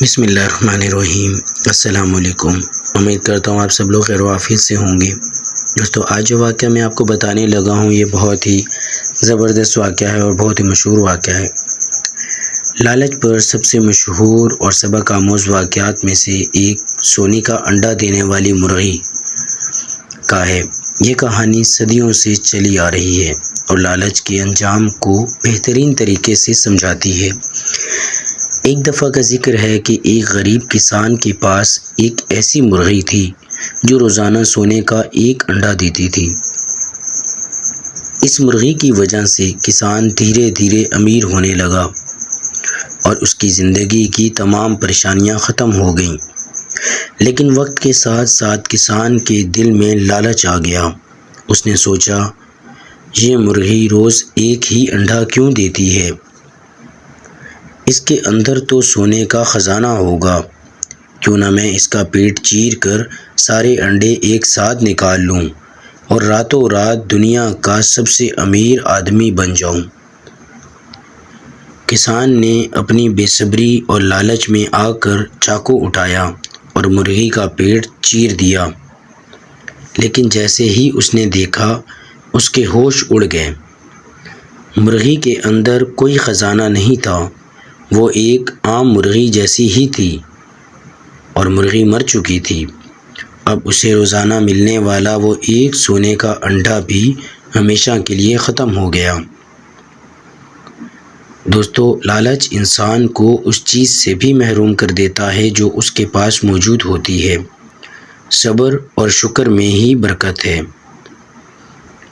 بسم اللہ الرحمن الرحیم۔ السلام علیکم۔ امید کرتا ہوں آپ سب لوگ خیر و عافیت سے ہوں گے۔ دوستو آج جو واقعہ میں آپ کو بتانے لگا ہوں یہ بہت ہی زبردست واقعہ ہے اور بہت ہی مشہور واقعہ ہے۔ لالچ پر سب سے مشہور اور سبق آموز واقعات میں سے ایک سونے کا انڈا دینے والی مرغی کا ہے۔ یہ کہانی صدیوں سے چلی آ رہی ہے اور لالچ کے انجام کو بہترین طریقے سے سمجھاتی ہے۔ ایک دفعہ کا ذکر ہے کہ ایک غریب کسان کے پاس ایک ایسی مرغی تھی جو روزانہ سونے کا ایک انڈا دیتی تھی۔ اس مرغی کی وجہ سے کسان دھیرے دھیرے امیر ہونے لگا اور اس کی زندگی کی تمام پریشانیاں ختم ہو گئیں۔ لیکن وقت کے ساتھ ساتھ کسان کے دل میں لالچ آ گیا۔ اس نے سوچا، یہ مرغی روز ایک ہی انڈا کیوں دیتی ہے؟ اس کے اندر تو سونے کا خزانہ ہوگا، کیوں نہ میں اس کا پیٹ چیر کر سارے انڈے ایک ساتھ نکال لوں اور راتوں رات دنیا کا سب سے امیر آدمی بن جاؤں۔ کسان نے اپنی بے صبری اور لالچ میں آ کر چاقو اٹھایا اور مرغی کا پیٹ چیر دیا، لیکن جیسے ہی اس نے دیکھا اس کے ہوش اڑ گئے۔ مرغی کے اندر کوئی خزانہ نہیں تھا، وہ ایک عام مرغی جیسی ہی تھی اور مرغی مر چکی تھی۔ اب اسے روزانہ ملنے والا وہ ایک سونے کا انڈا بھی ہمیشہ کے لیے ختم ہو گیا۔ دوستو، لالچ انسان کو اس چیز سے بھی محروم کر دیتا ہے جو اس کے پاس موجود ہوتی ہے۔ صبر اور شکر میں ہی برکت ہے۔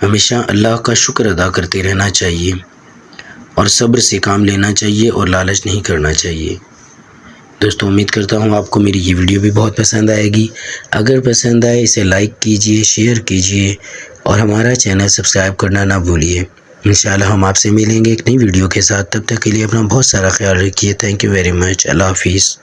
ہمیشہ اللہ کا شکر ادا کرتے رہنا چاہیے اور صبر سے کام لینا چاہیے اور لالچ نہیں کرنا چاہیے۔ دوستو امید کرتا ہوں آپ کو میری یہ ویڈیو بھی بہت پسند آئے گی۔ اگر پسند آئے اسے لائک کیجئے، شیئر کیجئے اور ہمارا چینل سبسکرائب کرنا نہ بھولیے۔ انشاءاللہ ہم آپ سے ملیں گے ایک نئی ویڈیو کے ساتھ۔ تب تک کے لیے اپنا بہت سارا خیال رکھیے۔ Thank you very much. اللہ حافظ۔